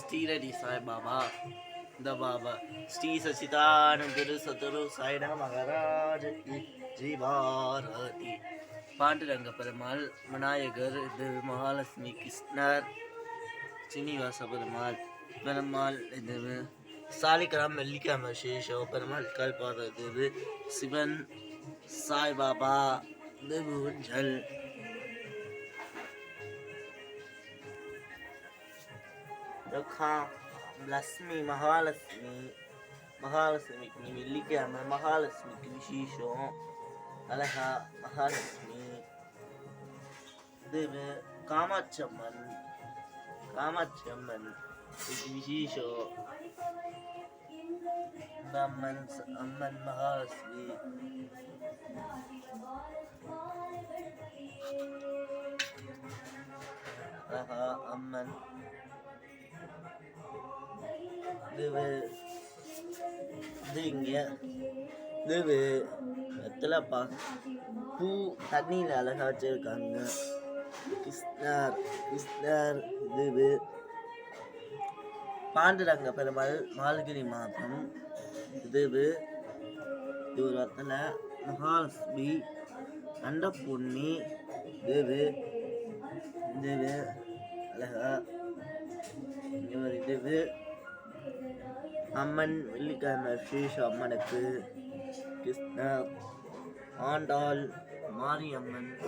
ஸ்ரீரடி சாய்பாபா இந்த பாபா ஸ்ரீ சச்சிதானந்த சதுரு சாய்னா மகாராஜ ஜீவாரதி பாண்டுரங்க பெருமாள் விநாயகர் இது மகாலட்சுமி கிருஷ்ணர் சீனிவாச பெருமாள் பெருமாள் இது சாலிகிராம் வெள்ளிக்கிழமை விசேஷம் பெருமாள் கல்பாதது சிவன் சாய்பாபா இது ஊஞ்சல் லக்ஷ்மி மகாலட்சுமிக்கு வெள்ளிக்கிழமை மகாலட்சுமிக்கு விசேஷம் அழகா மகாலட்சுமி இது காமாட்சி அம்மன் இது விசேஷம் அம்மன் மகாலட்சுமி அழகா அம்மன் வெத்தலைப்பா பூ தண்ணியில் அழகா வச்சிருக்காங்க கிருஷ்ணர் இது பாண்டுரங்க பெருமாள் மார்கழி மாதம் இது ஒரு வத்தலை மகாலட்சுமி அண்டபூர்ணி இது அழகா இது அம்மன் வெள்ளிக்கிழமை விசேஷ அம்மனுக்கு கிருஷ்ணர் ஆண்டாள் மாரியம்மனுக்கு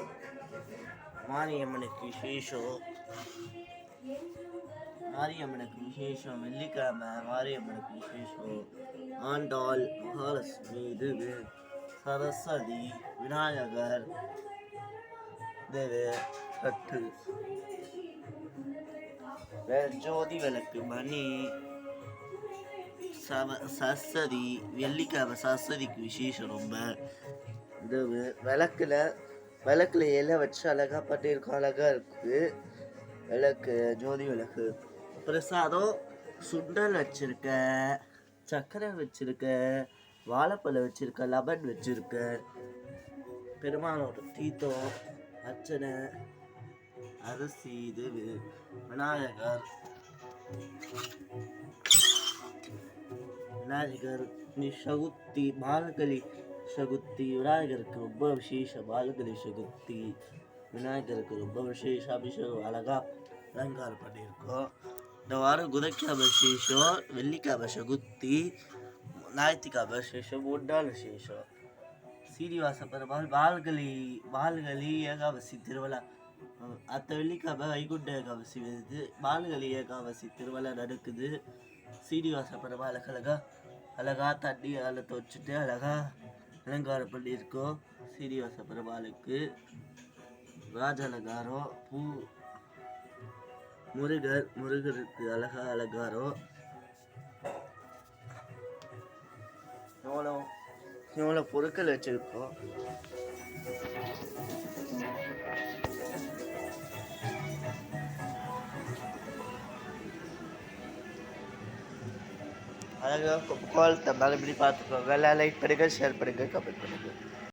விசேஷம் வெள்ளிக்கிழமை மாரியம்மனுக்கு விசேஷம் ஆண்டாள் மகாலட்சுமி இது சரஸ்வதி விநாயகர் கட்டு ஜோதி விளக்கு மணி சரஸ்வதி வெள்ளிக்கிழமை சரஸ்வதிக்கு விசேஷம் ரொம்ப இது விளக்குல இலை வச்சு அழகா பண்ணியிருக்கோம் அழகா இருக்கு விளக்கு ஜோதி விளக்கு பிரசாதம் சுண்டல் வச்சிருக்க சர்க்கரை வச்சிருக்க வாழைப்பழம் வச்சிருக்க லெமன் வச்சிருக்க பெருமாளோட தீர்த்தம் அர்ச்சனை அரிசி இது விநாயகர் சகுத்தி பாலகலி சகுத்தி விநாயகருக்கு ரொம்ப விசேஷ பாலகலி சகுத்தி விநாயகருக்கு ரொம்ப விசேஷ அபிஷேகம் அழகா அலங்காரம் பண்ணியிருக்கோம். இந்த வாரம் குதிரைக்கிழமை விசேஷம், வெள்ளிக்கிழமை சகுத்தி, ஞாயிற்றுக்கிழமை விசேஷம், 3 நாள் விசேஷம். சீனிவாச பெருமாள் பால்களி ஏகாதசி திருவிழா அத்த வெள்ளிக்கிழமை வைகுண்ட ஏகாதசி வருது. பால்களி ஏகாதசி திருவிழா நடக்குது. சீனிவாச பெருமாள் அழகா தண்ணி அழத்தை வச்சுட்டு அழகா அலங்காரம் பண்ணியிருக்கோம். சீனிவாச பெருமாளுக்கு ராஜ அலங்காரம், பூ முருகருக்கு அழகா அலங்காரம். எவ்வளோ பொருட்கள் வச்சிருக்கோம். அழகாக கோலத்தை மறுபடி பார்த்துக்கோங்க. லைக் பண்ணுங்க, ஷேர் பண்ணுங்க, கமெண்ட் பண்ணுங்க.